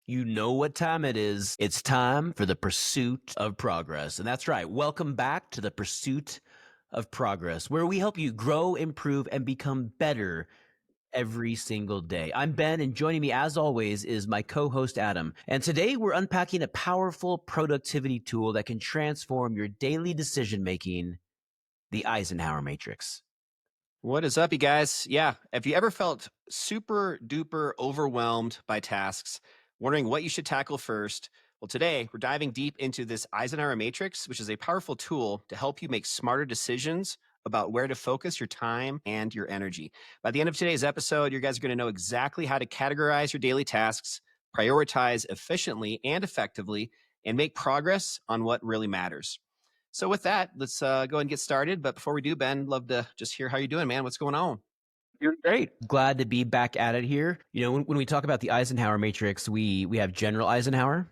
You know what time it is. It's time for the pursuit of progress. And that's right. Welcome back to the pursuit of progress, where we help you grow, improve, and become better every single day. I'm Ben, and joining me as always is my co-host Adam. And today we're unpacking a powerful productivity tool that can transform your daily decision-making, the Eisenhower Matrix. What is up, you guys? Yeah, have you ever felt super duper overwhelmed by tasks, wondering what you should tackle first? Well, today we're diving deep into this Eisenhower Matrix, which is a powerful tool to help you make smarter decisions about where to focus your time and your energy. By the end of today's episode, you guys are going to know exactly how to categorize your daily tasks, prioritize efficiently and effectively, and make progress on what really matters. So with that, let's go ahead and get started. But before we do, Ben, love to just hear how you're doing, man. What's going on? Doing great. Glad to be back at it here. You know, when we talk about the Eisenhower Matrix, we have General Eisenhower,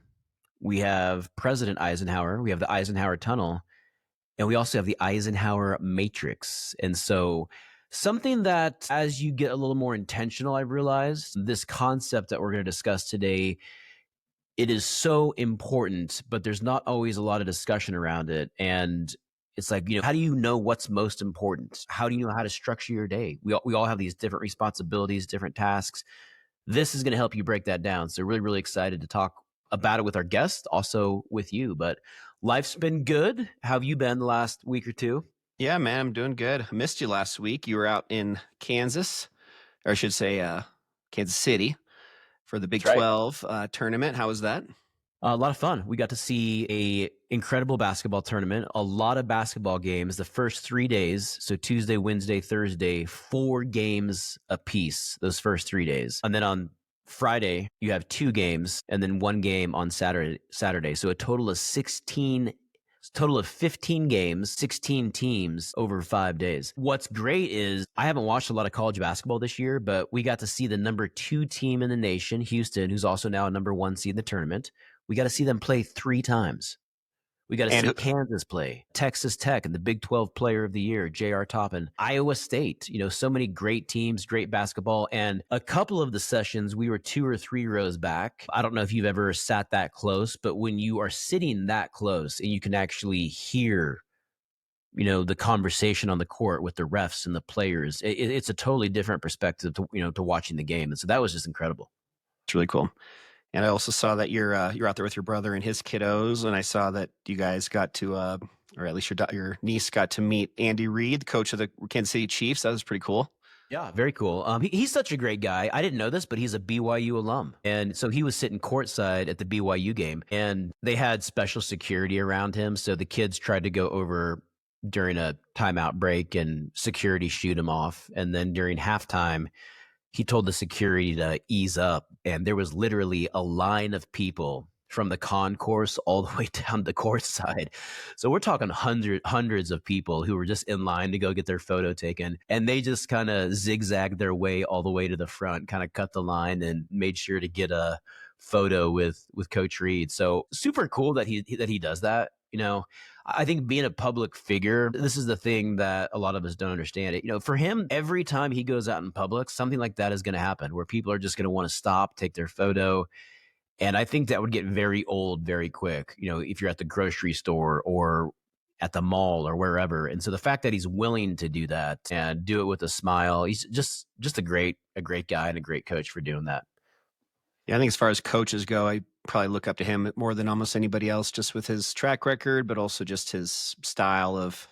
we have President Eisenhower, we have the Eisenhower Tunnel, and we also have the Eisenhower Matrix. And so something that, as you get a little more intentional, I've realized this concept that we're going to discuss today, it is so important, but there's not always a lot of discussion around it. And it's like, how do you know what's most important? How do you know how to structure your day? We all have these different responsibilities, different tasks. This is going to help you break that down. So really, really excited to talk about it with our guest, also with you. But life's been good. How have you been the last week or two? Yeah, man, I'm doing good. I missed you last week. You were out in Kansas, or I should say Kansas City, for the Big That's right. 12 tournament. How was that? A lot of fun. We got to see a incredible basketball tournament, a lot of basketball games the first 3 days. So Tuesday, Wednesday, Thursday, 4 games apiece those first 3 days. And then on Friday, you have 2 games and then 1 game on Saturday. So a total of 15 games, 16 teams over 5 days. What's great is I haven't watched a lot of college basketball this year, but we got to see the number 2 team in the nation, Houston, who's also now a number 1 seed in the tournament. We got to see them play 3 times. We got to see Kansas play, Texas Tech, and the Big 12 Player of the Year, J.R. Toppin, Iowa State. So many great teams, great basketball. And a couple of the sessions, we were 2 or 3 rows back. I don't know if you've ever sat that close, but when you are sitting that close and you can actually hear, the conversation on the court with the refs and the players, it's a totally different perspective to watching the game. And so that was just incredible. It's really cool. And I also saw that you're out there with your brother and his kiddos, and I saw that you guys got to, or at least your niece got to meet Andy Reid, coach of the Kansas City Chiefs. That was pretty cool. Yeah, very cool. He's such a great guy. I didn't know this, but he's a BYU alum. And so he was sitting courtside at the BYU game, and they had special security around him. So the kids tried to go over during a timeout break, and security shoot him off. And then during halftime, he told the security to ease up, and there was literally a line of people from the concourse all the way down the court side. So we're talking hundreds of people who were just in line to go get their photo taken, and they just kind of zigzagged their way all the way to the front, kind of cut the line and made sure to get a photo with Coach Reid. So super cool that he does that. I think being a public figure, this is the thing that a lot of us don't understand. For him, every time he goes out in public, something like that is going to happen where people are just going to want to stop, take their photo. And I think that would get very old very quick, if you're at the grocery store or at the mall or wherever. And so the fact that he's willing to do that and do it with a smile, he's just a great guy and a great coach for doing that. Yeah, I think as far as coaches go, I probably look up to him more than almost anybody else, just with his track record, but also just his style of,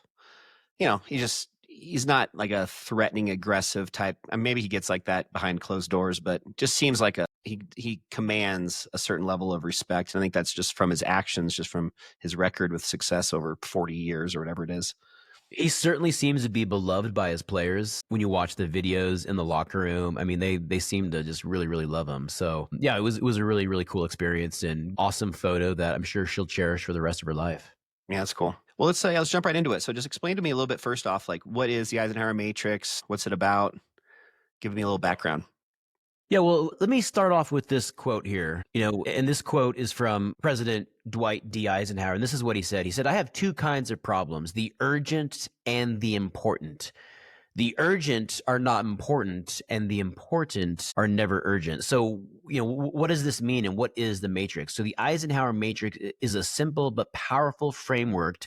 he's not like a threatening, aggressive type. Maybe he gets like that behind closed doors, but just seems like he commands a certain level of respect. And I think that's just from his actions, just from his record with success over 40 years or whatever it is. He certainly seems to be beloved by his players. When you watch the videos in the locker room, they seem to just really, really love him. So yeah, it was a really, really cool experience and awesome photo that I'm sure she'll cherish for the rest of her life. Yeah, that's cool. Well, let's jump right into it. So just explain to me a little bit first off, like what is the Eisenhower Matrix? What's it about? Give me a little background. Yeah, well, let me start off with this quote here. And this quote is from President Dwight D. Eisenhower. And this is what he said. He said, "I have 2 kinds of problems, the urgent and the important. The urgent are not important, and the important are never urgent. So, what does this mean, and what is the matrix? So, the Eisenhower Matrix is a simple but powerful framework,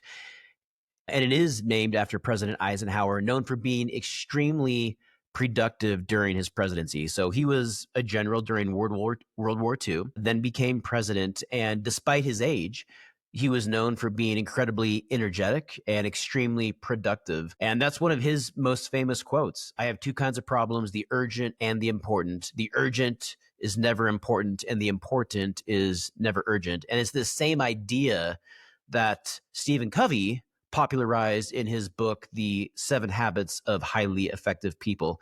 and it is named after President Eisenhower, known for being extremely productive during his presidency. So he was a general during World War II, then became president, and despite his age, he was known for being incredibly energetic and extremely productive. And that's one of his most famous quotes. I have two kinds of problems, the urgent and the important. The urgent is never important, and the important is never urgent. And it's this same idea that Stephen Covey popularized in his book, The 7 Habits of Highly Effective People.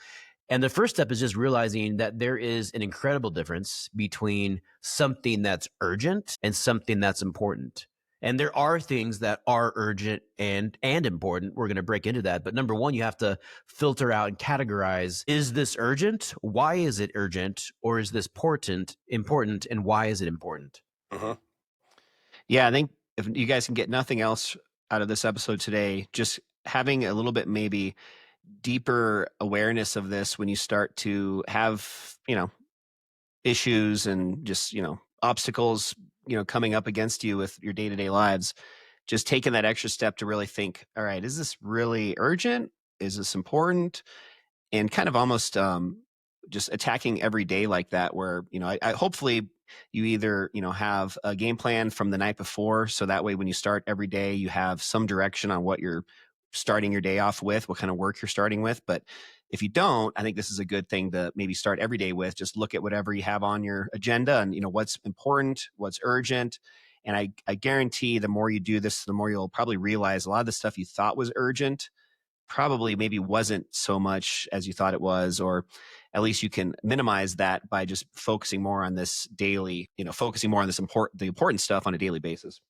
And the first step is just realizing that there is an incredible difference between something that's urgent and something that's important. And there are things that are urgent and important. We're going to break into that. But number one, you have to filter out and categorize, is this urgent? Why is it urgent? Or is this important, and why is it important? Uh-huh. Yeah, I think if you guys can get nothing else out of this episode today, just having a little bit maybe deeper awareness of this when you start to have, issues and just, obstacles, coming up against you with your day-to-day lives, just taking that extra step to really think, all right, is this really urgent? Is this important? And kind of almost just attacking every day like that, where, I hopefully you either, have a game plan from the night before. So that way, when you start every day, you have some direction on what you're starting your day off with, what kind of work you're starting with. But if you don't, I think this is a good thing to maybe start every day with. Just look at whatever you have on your agenda and, what's important, what's urgent. And I guarantee the more you do this, the more you'll probably realize a lot of the stuff you thought was urgent probably maybe wasn't so much as you thought it was, or at least you can minimize that by just focusing more on this daily, focusing more on the important stuff on a daily basis.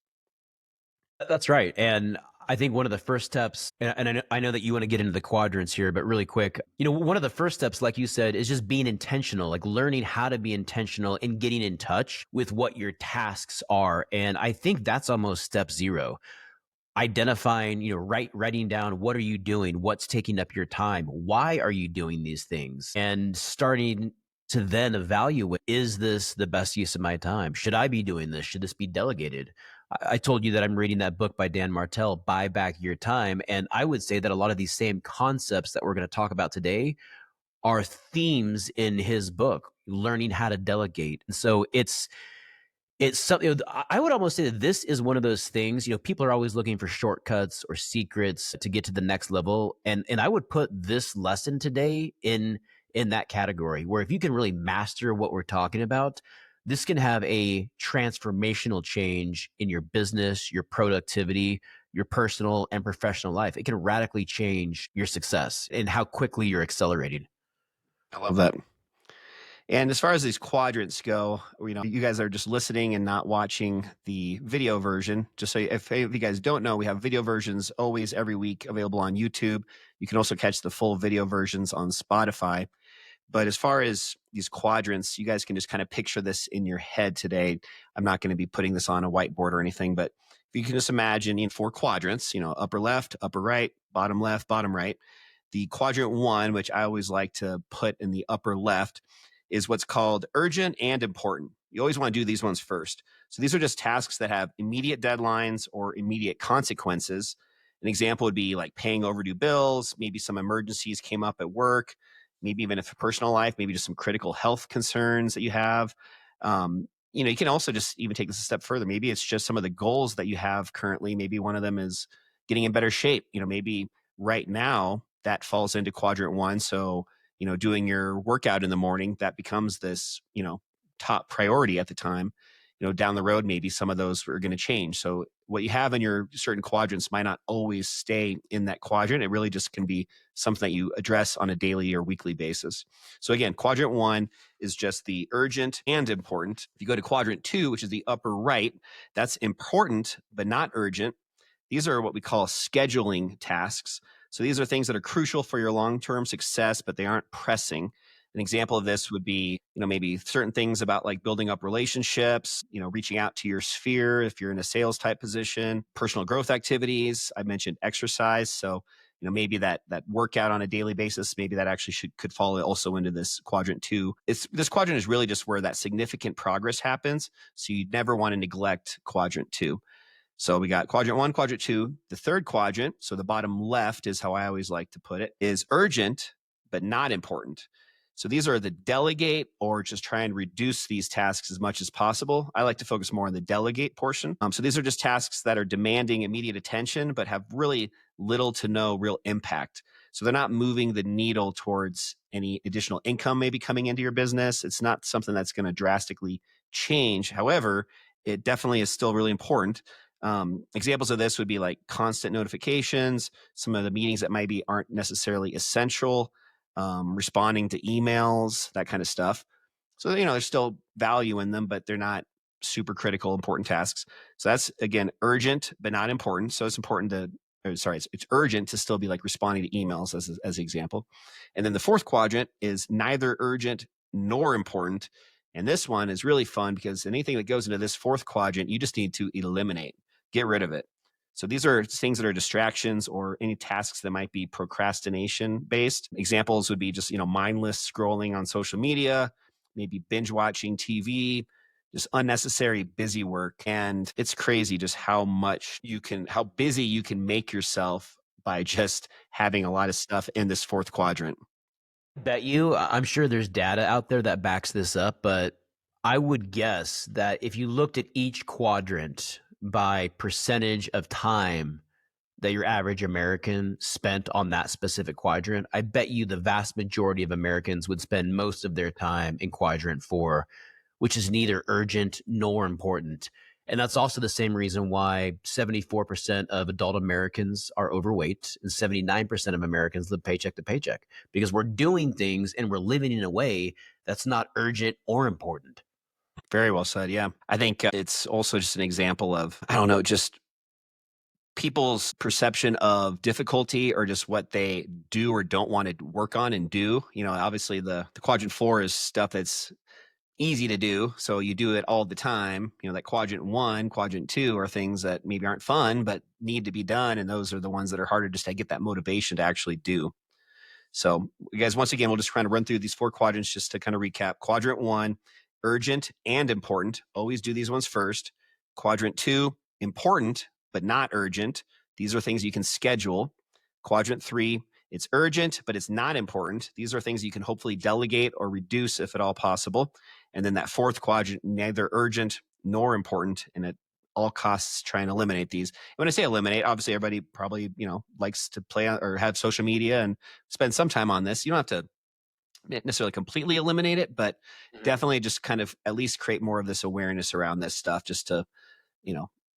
That's right. And I think one of the first steps, and I know that you want to get into the quadrants here, but really quick, one of the first steps, like you said, is just being intentional, like learning how to be intentional and getting in touch with what your tasks are. And I think that's almost step zero. Identifying, writing down, what are you doing? What's taking up your time? Why are you doing these things? And starting to then evaluate, is this the best use of my time? Should I be doing this? Should this be delegated? I told you that I'm reading that book by Dan Martell, Buy Back Your Time. And I would say that a lot of these same concepts that we're going to talk about today are themes in his book, learning how to delegate. And so it's something, I would almost say that this is one of those things, people are always looking for shortcuts or secrets to get to the next level. And I would put this lesson today in that category, where if you can really master what we're talking about, this can have a transformational change in your business, your productivity, your personal and professional life. It can radically change your success and how quickly you're accelerating. I love that. And as far as these quadrants go, you guys are just listening and not watching the video version. Just so if you guys don't know, we have video versions always every week available on YouTube. You can also catch the full video versions on Spotify. But as far as these quadrants, you guys can just kind of picture this in your head today. I'm not going to be putting this on a whiteboard or anything, but if you can just imagine in 4 quadrants, upper left, upper right, bottom left, bottom right. The quadrant 1, which I always like to put in the upper left, is what's called urgent and important. You always want to do these ones first. So these are just tasks that have immediate deadlines or immediate consequences. An example would be like paying overdue bills, maybe some emergencies came up at work, maybe even if personal life, maybe just some critical health concerns that you have. You can also just even take this a step further. Maybe it's just some of the goals that you have currently. Maybe one of them is getting in better shape. Maybe right now that falls into quadrant 1. So doing your workout in the morning, that becomes this, top priority at the time. Down the road, maybe some of those are going to change. So what you have in your certain quadrants might not always stay in that quadrant. It really just can be something that you address on a daily or weekly basis. So again, quadrant 1 is just the urgent and important. If you go to quadrant 2, which is the upper right, that's important, but not urgent. These are what we call scheduling tasks. So these are things that are crucial for your long-term success, but they aren't pressing. An example of this would be, maybe certain things about like building up relationships, reaching out to your sphere if you're in a sales type position, personal growth activities. I mentioned exercise. So maybe that workout on a daily basis, maybe that actually could fall also into this quadrant two. This quadrant is really just where that significant progress happens. So you never want to neglect quadrant two. So we got quadrant one, quadrant two. The third quadrant, so the bottom left is how I always like to put it, is urgent, but not important. So these are the delegate or just try and reduce these tasks as much as possible. I like to focus more on the delegate portion. So these are just tasks that are demanding immediate attention, but have really little to no real impact. So they're not moving the needle towards any additional income maybe coming into your business. It's not something that's going to drastically change. However, it definitely is still really important. Examples of this would be like constant notifications, some of the meetings that maybe aren't necessarily essential, responding to emails, that kind of stuff. So, there's still value in them, but they're not super critical, important tasks. So that's, again, urgent, but not important. So it's important to, it's urgent to still be like responding to emails as an example. And then the fourth quadrant is neither urgent nor important. And this one is really fun because anything that goes into this fourth quadrant, you just need to eliminate, get rid of it. So these are things that are distractions or any tasks that might be procrastination based. Examples would be just, mindless scrolling on social media, maybe binge watching TV, just unnecessary busy work. And it's crazy just how busy you can make yourself by just having a lot of stuff in this fourth quadrant. I'm sure there's data out there that backs this up, but I would guess that if you looked at each quadrant by percentage of time that your average American spent on that specific quadrant, I bet you the vast majority of Americans would spend most of their time in quadrant four, which is neither urgent nor important. And that's also the same reason why 74% of adult Americans are overweight and 79% of Americans live paycheck to paycheck, because we're doing things and we're living in a way that's not urgent or important. Very well said. Yeah. I think it's also just an example of, I don't know, just people's perception of difficulty or just what they do or don't want to work on and do. Obviously the quadrant four is stuff that's easy to do. So you do it all the time. That quadrant one, quadrant two are things that maybe aren't fun, but need to be done. And those are the ones that are harder just to get that motivation to actually do. So you guys, once again, we'll just kind of run through these four quadrants just to kind of recap. Quadrant one, urgent and important. Always do these ones first. Quadrant two, important, but not urgent. These are things you can schedule. Quadrant three, it's urgent, but it's not important. These are things you can hopefully delegate or reduce if at all possible. And then that fourth quadrant, neither urgent nor important, and at all costs try and eliminate these. When I say eliminate, obviously everybody probably, likes to play on, or have social media and spend some time on this. You don't have to necessarily completely eliminate it, but definitely just kind of at least create more of this awareness around this stuff, just to,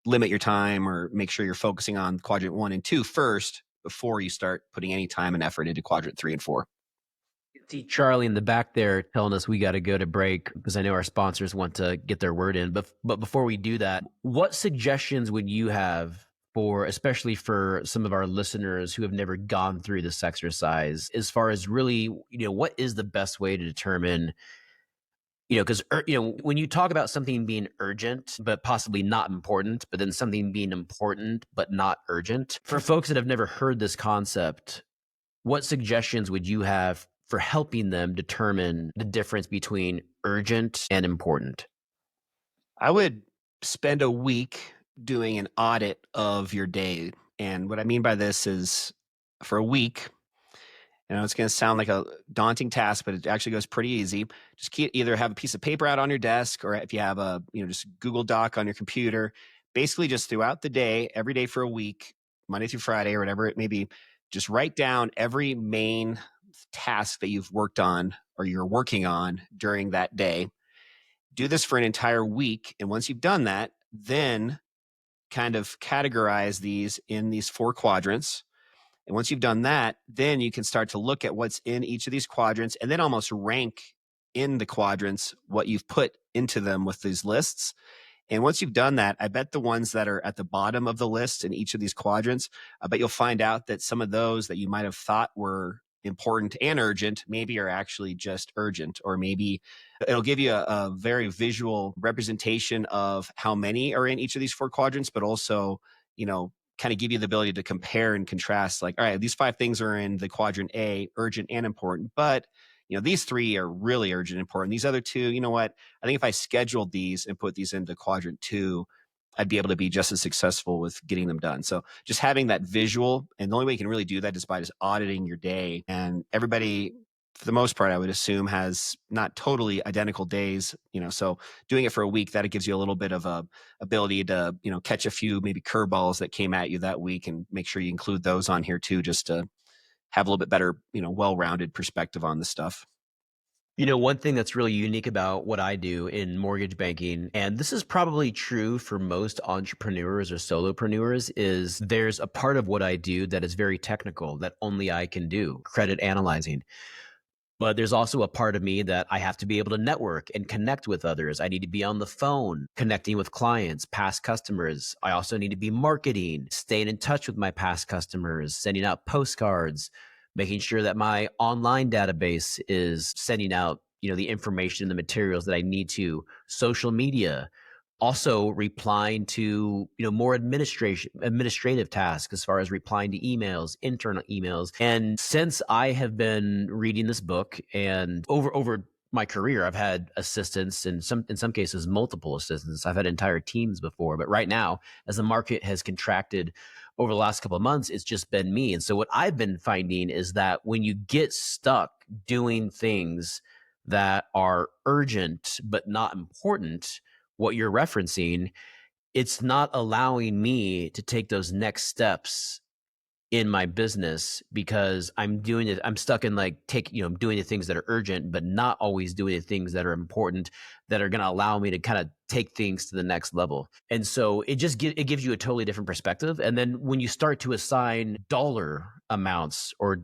limit your time or make sure you're focusing on quadrant one and two first before you start putting any time and effort into quadrant three and four. See Charlie in the back there telling us we got to go to break because I know our sponsors want to get their word in. But before we do that, what suggestions would you have especially for some of our listeners who have never gone through this exercise, as far as really, what is the best way to determine, because, when you talk about something being urgent, but possibly not important, but then something being important, but not urgent, for folks that have never heard this concept, what suggestions would you have for helping them determine the difference between urgent and important? I would spend a week doing an audit of your day. And what I mean by this is for a week, it's going to sound like a daunting task, but it actually goes pretty easy. Just either have a piece of paper out on your desk, or if you have a, just Google Doc on your computer, basically just throughout the day, every day for a week, Monday through Friday or whatever it may be, just write down every main task that you've worked on or you're working on during that day. Do this for an entire week. And once you've done that, then kind of categorize these in these four quadrants. And once you've done that, then you can start to look at what's in each of these quadrants and then almost rank in the quadrants what you've put into them with these lists. And once you've done that, I bet the ones that are at the bottom of the list in each of these quadrants, I bet you'll find out that some of those that you might have thought were important and urgent maybe are actually just urgent, or maybe it'll give you a very visual representation of how many are in each of these four quadrants, but also, kind of give you the ability to compare and contrast, like, all right, these 5 things are in the quadrant A, urgent and important, but these 3 are really urgent and important. These other 2, you know what? I think if I scheduled these and put these into quadrant 2, I'd be able to be just as successful with getting them done. So just having that visual, and the only way you can really do that is by just auditing your day. And everybody, for the most part, I would assume, has not totally identical days. So doing it for a week, that it gives you a little bit of a ability to catch a few maybe curveballs that came at you that week, and make sure you include those on here too, just to have a little bit better well-rounded perspective on this stuff. One thing that's really unique about what I do in mortgage banking, and this is probably true for most entrepreneurs or solopreneurs, is there's a part of what I do that is very technical that only I can do, credit analyzing. But there's also a part of me that I have to be able to network and connect with others. I need to be on the phone, connecting with clients, past customers. I also need to be marketing, staying in touch with my past customers, sending out postcards, making sure that my online database is sending out, the information and the materials that I need to, social media, also replying to more administrative tasks as far as replying to emails, internal emails. And since I have been reading this book, and over my career, I've had assistants, and in some cases multiple assistants. I've had entire teams before, but right now, as the market has contracted over the last couple of months, it's just been me. And so what I've been finding is that when you get stuck doing things that are urgent but not important, what you're referencing, it's not allowing me to take those next steps in my business, because I'm stuck in doing the things that are urgent, but not always doing the things that are important, that are going to allow me to kind of take things to the next level. And so it gives you a totally different perspective. And then when you start to assign dollar amounts or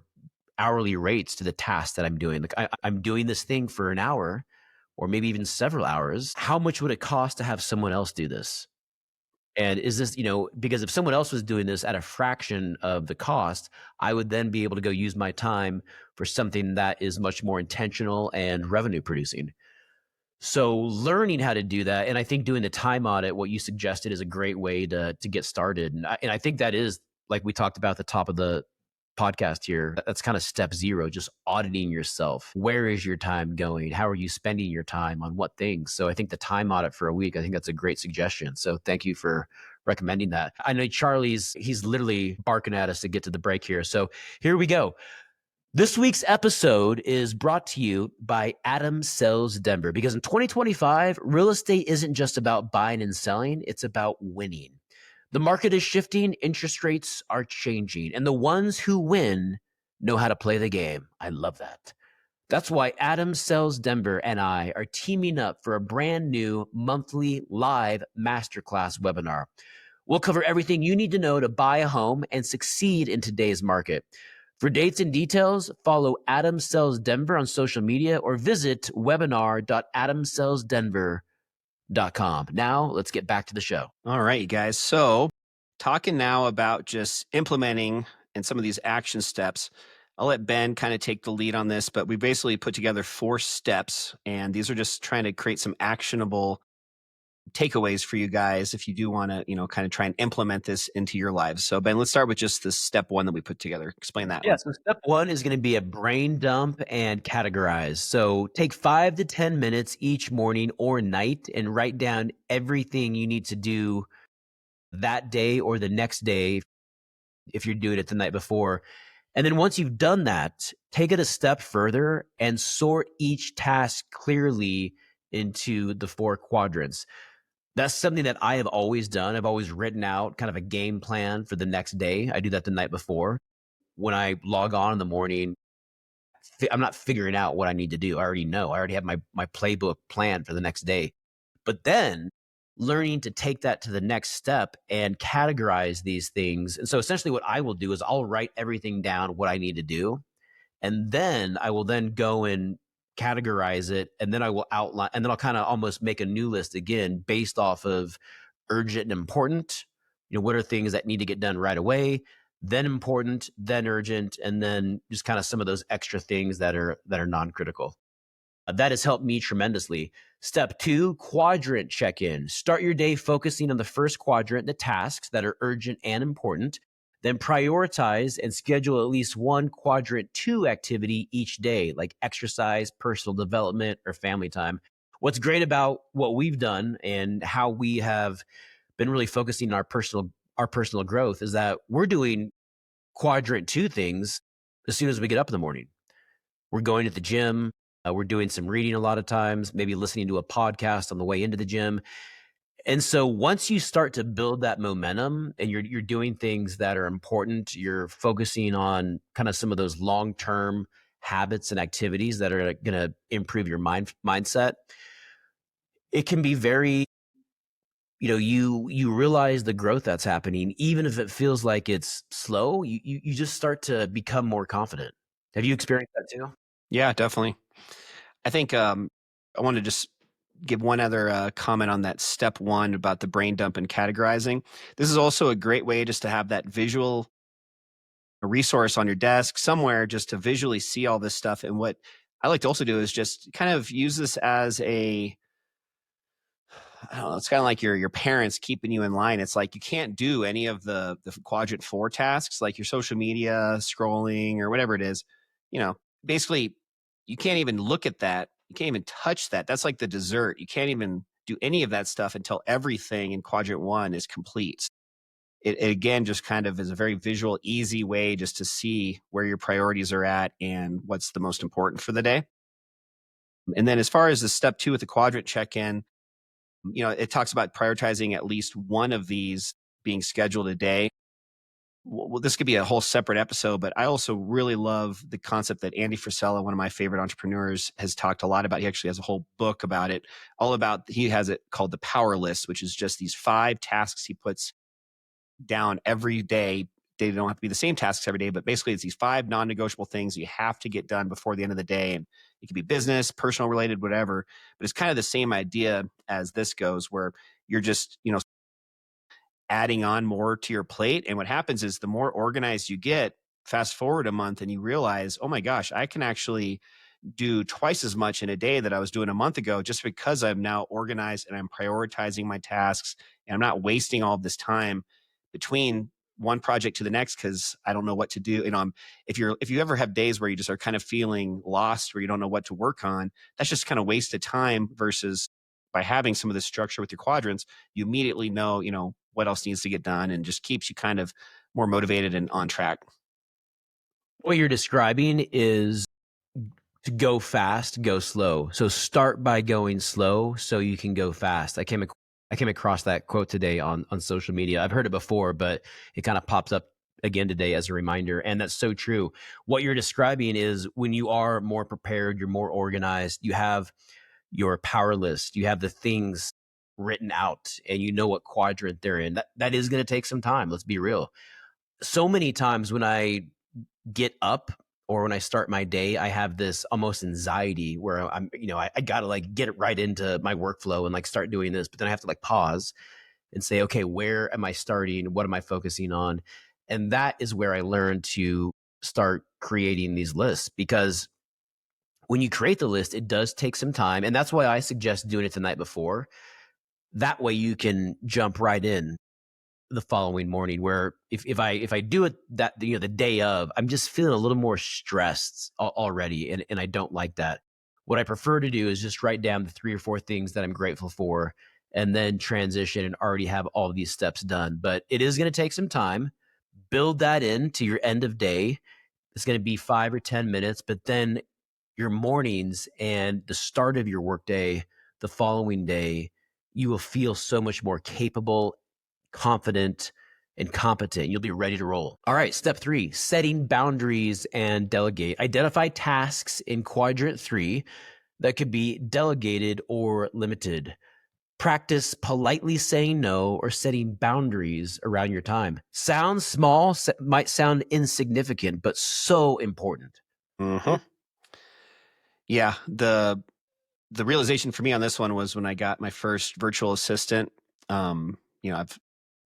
hourly rates to the task that I'm doing, like I'm doing this thing for an hour, or maybe even several hours. How much would it cost to have someone else do this? And is this, because if someone else was doing this at a fraction of the cost, I would then be able to go use my time for something that is much more intentional and revenue producing. So learning how to do that, and I think doing the time audit, what you suggested, is a great way to get started. And I think that is, like we talked about at the top of the podcast here, that's kind of step 0, just auditing yourself. Where is your time going? How are you spending your time on what things? So I think the time audit for a week, I think that's a great suggestion. So thank you for recommending that. I know he's literally barking at us to get to the break here. So here we go. This week's episode is brought to you by Adam Sells Denver, because in 2025, real estate isn't just about buying and selling, it's about winning. The market is shifting, interest rates are changing, and the ones who win know how to play the game. I love that. That's why Adam Sells Denver and I are teaming up for a brand new monthly live masterclass webinar. We'll cover everything you need to know to buy a home and succeed in today's market. For dates and details, follow Adam Sells Denver on social media or visit webinar.adamsellsdenver.com. Now, let's get back to the show. All right, you guys. So, talking now about just implementing and some of these action steps. I'll let Ben kind of take the lead on this, but we basically put together 4 steps, and these are just trying to create some actionable takeaways for you guys if you do want to, kind of try and implement this into your lives. So, Ben, let's start with just the step 1 that we put together. Explain that. Yeah, so step 1 is going to be a brain dump and categorize. So take 5 to 10 minutes each morning or night and write down everything you need to do that day or the next day if you're doing it the night before. And then once you've done that, take it a step further and sort each task clearly into the 4 quadrants. That's something that I have always done. I've always written out kind of a game plan for the next day. I do that the night before. When I log on in the morning, I'm not figuring out what I need to do. I already know. I already have my playbook planned for the next day. But then learning to take that to the next step and categorize these things. And so essentially what I will do is I'll write everything down, what I need to do. And then I will then go and categorize it. And then I will outline, and then I'll kind of almost make a new list again based off of urgent and important. What are things that need to get done right away, then important, then urgent, and then just kind of some of those extra things that are non-critical. That has helped me tremendously. Step 2, quadrant check-in. Start your day focusing on the first quadrant, the tasks that are urgent and important. Then prioritize and schedule at least one quadrant 2 activity each day, like exercise, personal development, or family time. What's great about what we've done and how we have been really focusing on our personal growth is that we're doing quadrant 2 things as soon as we get up in the morning. We're going to the gym. We're doing some reading a lot of times, maybe listening to a podcast on the way into the gym. And so once you start to build that momentum and you're doing things that are important, you're focusing on kind of some of those long-term habits and activities that are going to improve your mindset. It can be very, you realize the growth that's happening, even if it feels like it's slow. You just start to become more confident. Have you experienced that too? Yeah, definitely. I think I want to just give one other comment on that step one about the brain dump and categorizing. This is also a great way just to have that visual resource on your desk somewhere just to visually see all this stuff. And what I like to also do is just kind of use this as I don't know, it's kind of like your parents keeping you in line. It's like you can't do any of the quadrant 4 tasks, like your social media, scrolling, or whatever it is. You know, basically, you can't even look at that. You can't even touch that. That's like the dessert. You can't even do any of that stuff until everything in quadrant 1 is complete. It again just kind of is a very visual, easy way just to see where your priorities are at and what's the most important for the day. And then as far as the step 2 with the quadrant check-in, it talks about prioritizing at least one of these being scheduled a day. Well, this could be a whole separate episode, but I also really love the concept that Andy Frisella, one of my favorite entrepreneurs, has talked a lot about. He actually has a whole book about it, he has it called the Power List, which is just these 5 tasks he puts down every day. They don't have to be the same tasks every day, but basically it's these 5 non-negotiable things you have to get done before the end of the day. And it could be business, personal related, whatever, but it's kind of the same idea as this goes, where you're just, adding on more to your plate. And what happens is the more organized you get, fast forward a month and you realize, oh my gosh, I can actually do twice as much in a day that I was doing a month ago, just because I'm now organized and I'm prioritizing my tasks and I'm not wasting all of this time between one project to the next because I don't know what to do. If you ever have days where you just are kind of feeling lost, where you don't know what to work on, that's just kind of wasted time. Versus by having some of this structure with your quadrants, you immediately know, what else needs to get done, and just keeps you kind of more motivated and on track. What you're describing is to go fast, go slow. So start by going slow so you can go fast. I came across that quote today on social media. I've heard it before, but it kind of pops up again today as a reminder. And that's so true. What you're describing is when you are more prepared, you're more organized, you have your power list, you have the things written out, and you know what quadrant they're in. That is going to take some time. Let's be real. So many times when I get up or when I start my day, I have this almost anxiety where I got to like get it right into my workflow and like start doing this. But then I have to like pause and say, okay, where am I starting? What am I focusing on? And that is where I learned to start creating these lists, because when you create the list, it does take some time. And that's why I suggest doing it the night before. That way you can jump right in the following morning, where if I do it that the day of, I'm just feeling a little more stressed already, and I don't like that. What I prefer to do is just write down the 3 or 4 things that I'm grateful for, and then transition and already have all these steps done. But it is going to take some time. Build that into your end of day. It's going to be 5 or 10 minutes, but then your mornings and the start of your workday the following day, you will feel so much more capable, confident, and competent. You'll be ready to roll. All right, step 3, setting boundaries and delegate. Identify tasks in quadrant 3 that could be delegated or limited. Practice politely saying no or setting boundaries around your time. Sounds small, might sound insignificant, but so important. Mm-hmm. Yeah, the realization for me on this one was when I got my first virtual assistant. I've a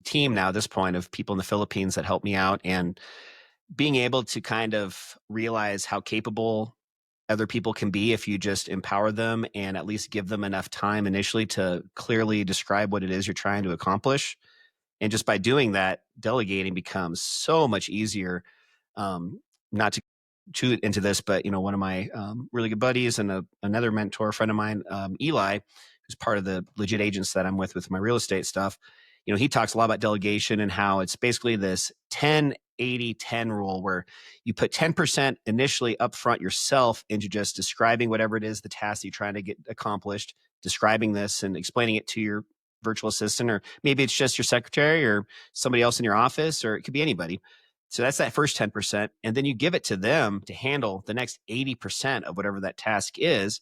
team now at this point of people in the Philippines that help me out, and being able to kind of realize how capable other people can be if you just empower them and at least give them enough time initially to clearly describe what it is you're trying to accomplish. And just by doing that, delegating becomes so much easier. Not to chew into this, but one of my really good buddies and another mentor friend of mine, Eli, who's part of the legit agents that I'm with my real estate stuff. He talks a lot about delegation and how it's basically this 10-80-10 rule where you put 10% initially upfront yourself into just describing whatever it is, the task that you're trying to get accomplished, describing this and explaining it to your virtual assistant, or maybe it's just your secretary or somebody else in your office, or it could be anybody. So that's that first 10%. And then you give it to them to handle the next 80% of whatever that task is.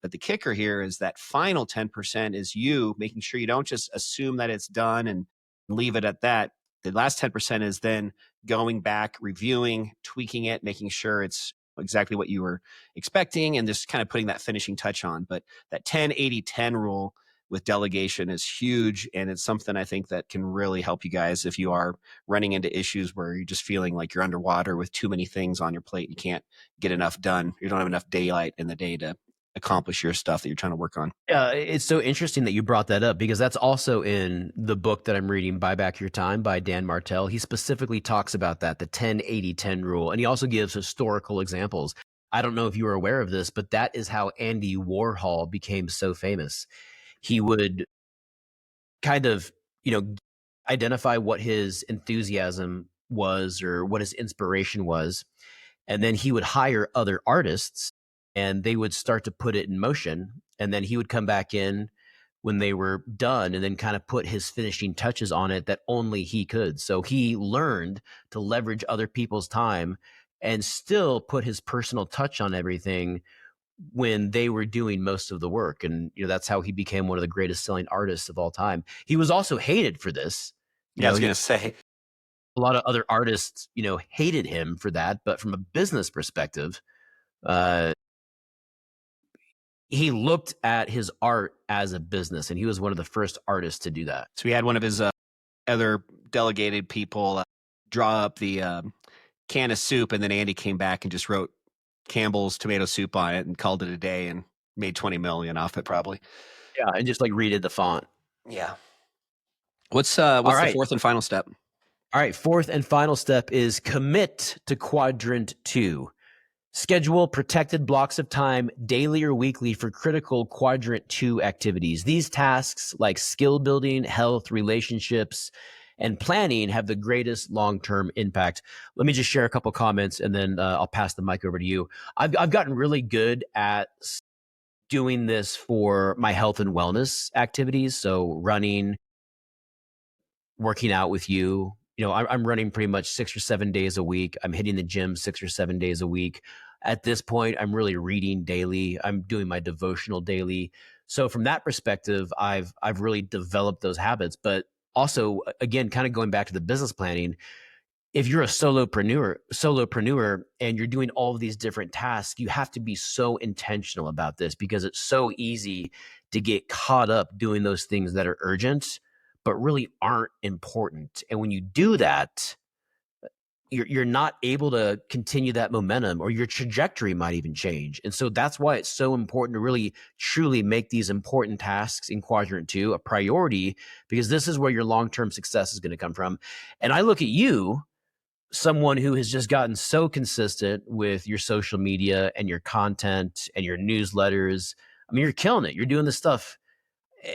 But the kicker here is that final 10% is you making sure you don't just assume that it's done and leave it at that. The last 10% is then going back, reviewing, tweaking it, making sure it's exactly what you were expecting, and just kind of putting that finishing touch on. But that 10-80-10 rule with delegation is huge. And it's something I think that can really help you guys if you are running into issues where you're just feeling like you're underwater with too many things on your plate. You can't get enough done. You don't have enough daylight in the day to accomplish your stuff that you're trying to work on. It's so interesting that you brought that up, because that's also in the book that I'm reading, Buy Back Your Time by Dan Martell. He specifically talks about that, the 10-80-10 rule. And he also gives historical examples. I don't know if you were aware of this, but that is how Andy Warhol became so famous. He would kind of, identify what his enthusiasm was or what his inspiration was. And then he would hire other artists and they would start to put it in motion. And then he would come back in when they were done and then kind of put his finishing touches on it that only he could. So he learned to leverage other people's time and still put his personal touch on everything when they were doing most of the work. And that's how he became one of the greatest selling artists of all time. He was also hated for this. I was going to say, a lot of other artists, hated him for that. But from a business perspective, he looked at his art as a business, and he was one of the first artists to do that. So he had one of his other delegated people draw up the can of soup, and then Andy came back and just wrote Campbell's tomato soup on it and called it a day and made 20 million off it probably. Yeah, and just like redid the font. Yeah. What's the fourth and final step? All right, fourth and final step is commit to quadrant 2. Schedule protected blocks of time daily or weekly for critical quadrant 2 activities. These tasks, like skill building, health, relationships, and planning, have the greatest long-term impact. Let me just share a couple comments, and then I'll pass the mic over to you. I've gotten really good at doing this for my health and wellness activities. So running, working out with you. I'm running pretty much 6 or 7 days a week. I'm hitting the gym 6 or 7 days a week. At this point, I'm really reading daily. I'm doing my devotional daily. So from that perspective, I've really developed those habits. But also, again, kind of going back to the business planning, if you're a solopreneur and you're doing all of these different tasks, you have to be so intentional about this, because it's so easy to get caught up doing those things that are urgent but really aren't important. And when you do that, you're not able to continue that momentum, or your trajectory might even change. And so that's why it's so important to really truly make these important tasks in quadrant 2 a priority, because this is where your long-term success is going to come from. And I look at you, someone who has just gotten so consistent with your social media and your content and your newsletters. I mean, you're killing it. You're doing this stuff.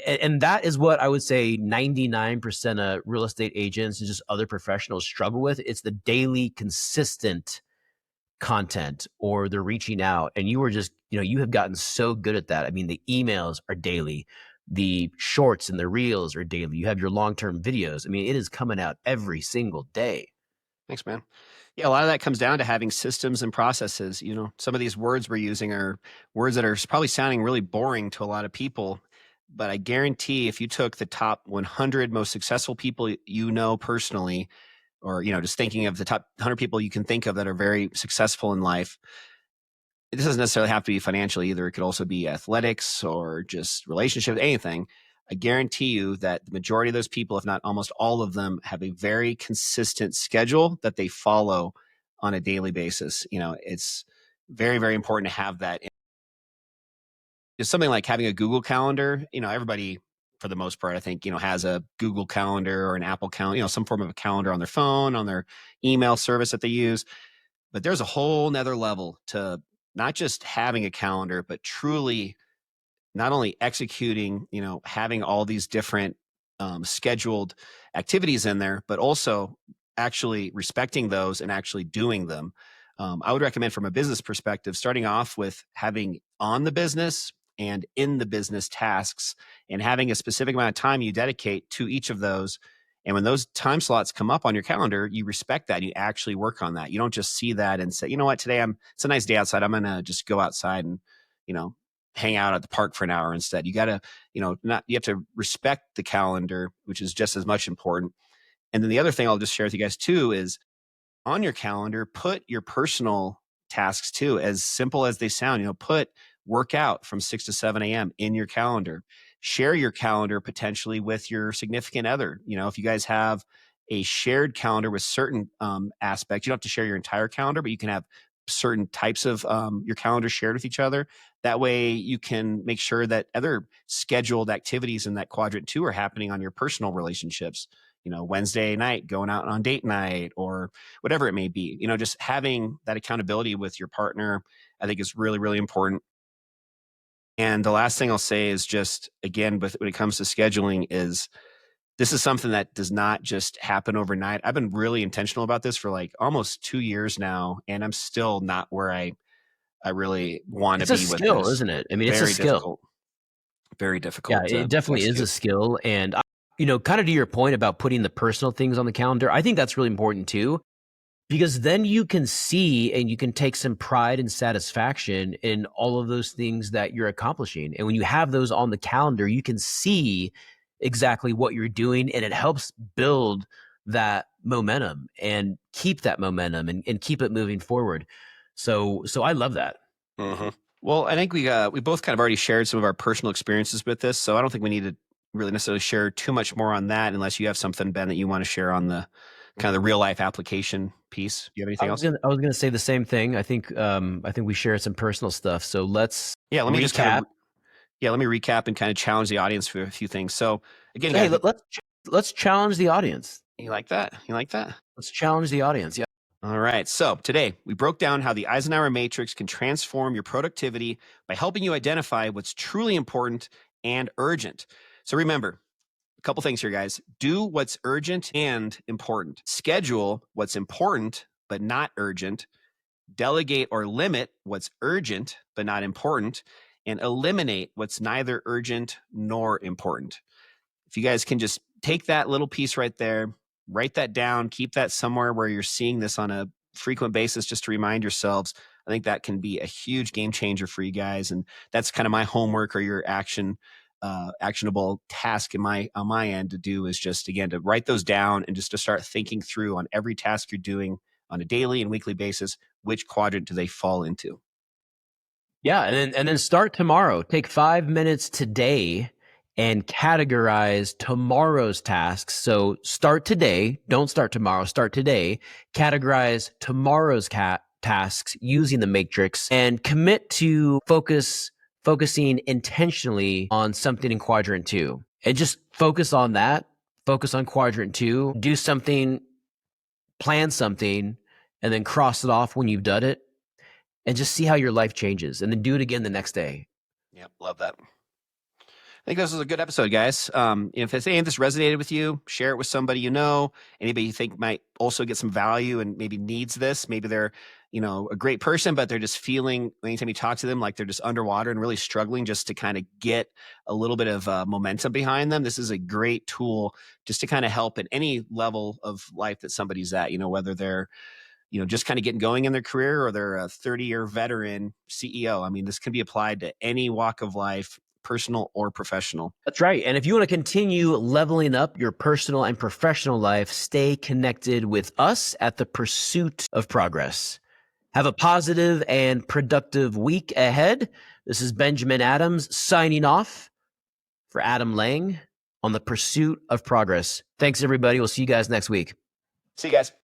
And that is what I would say 99% of real estate agents and just other professionals struggle with. It's the daily consistent content, or the reaching out. And you were just, you have gotten so good at that. I mean, the emails are daily. The shorts and the reels are daily. You have your long-term videos. I mean, it is coming out every single day. Thanks, man. Yeah, a lot of that comes down to having systems and processes. Some of these words we're using are words that are probably sounding really boring to a lot of people. But I guarantee if you took the top 100 most successful people personally, or, just thinking of the top 100 people you can think of that are very successful in life, this doesn't necessarily have to be financial either. It could also be athletics or just relationships, anything. I guarantee you that the majority of those people, if not almost all of them, have a very consistent schedule that they follow on a daily basis. It's Very, very important to have that. It's something like having a Google Calendar. Everybody, for the most part, I think, has a Google Calendar or an Apple Calendar, some form of a calendar on their phone, on their email service that they use. But there's a whole nother level to not just having a calendar, but truly not only executing, having all these different scheduled activities in there, but also actually respecting those and actually doing them. I would recommend from a business perspective, starting off with having on the business and in the business tasks and having a specific amount of time you dedicate to each of those. And when those time slots come up on your calendar, you respect that. You actually work on that. You don't just see that and say, you know what, today it's a nice day outside. I'm going to just go outside and, hang out at the park for an hour instead. You got to, you have to respect the calendar, which is just as much important. And then the other thing I'll just share with you guys too is on your calendar, put your personal tasks too, as simple as they sound. Put workout from 6 to 7 a.m. in your calendar. Share your calendar potentially with your significant other. If you guys have a shared calendar with certain aspects, you don't have to share your entire calendar, but you can have certain types of your calendar shared with each other. That way you can make sure that other scheduled activities in that quadrant 2 are happening on your personal relationships. Wednesday night, going out on date night or whatever it may be. Just having that accountability with your partner, I think is really, really important. And the last thing I'll say is just, again, when it comes to scheduling is this is something that does not just happen overnight. I've been really intentional about this for like almost 2 years now, and I'm still not where I really want to be with this. It's a skill, isn't it? I mean, it's a skill. Difficult. Very difficult. Yeah, it definitely is a skill. And, kind of to your point about putting the personal things on the calendar, I think that's really important too, because then you can see and you can take some pride and satisfaction in all of those things that you're accomplishing. And when you have those on the calendar, you can see exactly what you're doing, and it helps build that momentum and keep that momentum and keep it moving forward. So I love that. Mm-hmm. Well, I think we both kind of already shared some of our personal experiences with this, so I don't think we need to really necessarily share too much more on that, unless you have something, Ben, that you want to share on the kind of the real life application piece. Do you have anything else? I was gonna say the same thing. I think we shared some personal stuff. So let me recap. Let me recap and kind of challenge the audience for a few things. So again, hey, guys, let's challenge the audience. You like that? Let's challenge the audience. Yeah. All right. So today we broke down how the Eisenhower Matrix can transform your productivity by helping you identify what's truly important and urgent. So remember, a couple things here, guys. Do what's urgent and important. Schedule what's important but not urgent. Delegate or limit what's urgent but not important. And eliminate what's neither urgent nor important. If you guys can just take that little piece right there, write that down, keep that somewhere where you're seeing this on a frequent basis just to remind yourselves, I think that can be a huge game changer for you guys. And that's kind of my homework or your actionable task on my end to do is just, again, to write those down and just to start thinking through on every task you're doing on a daily and weekly basis, which quadrant do they fall into? Yeah, and then start tomorrow. Take 5 minutes today and categorize tomorrow's tasks. So start today. Don't start tomorrow. Start today. Categorize tomorrow's tasks using the matrix and commit to focusing intentionally on something in quadrant 2. And just focus on that. Focus on quadrant 2. Do something, plan something, and then cross it off when you've done it. And just see how your life changes, and then do it again the next day. Yep, love that. I think this was a good episode, guys. If any of this resonated with you, share it with somebody you know, anybody you think might also get some value and maybe needs this. Maybe they're, a great person, but they're just feeling, anytime you talk to them, like they're just underwater and really struggling just to kind of get a little bit of momentum behind them. This is a great tool just to kind of help at any level of life that somebody's at, whether they're just kind of getting going in their career or they're a 30-year veteran CEO. I mean, this can be applied to any walk of life, personal or professional. That's right. And if you want to continue leveling up your personal and professional life, stay connected with us at the Pursuit of Progress. Have a positive and productive week ahead. This is Benjamin Adams signing off for Adam Lang on the Pursuit of Progress. Thanks, everybody. We'll see you guys next week. See you guys.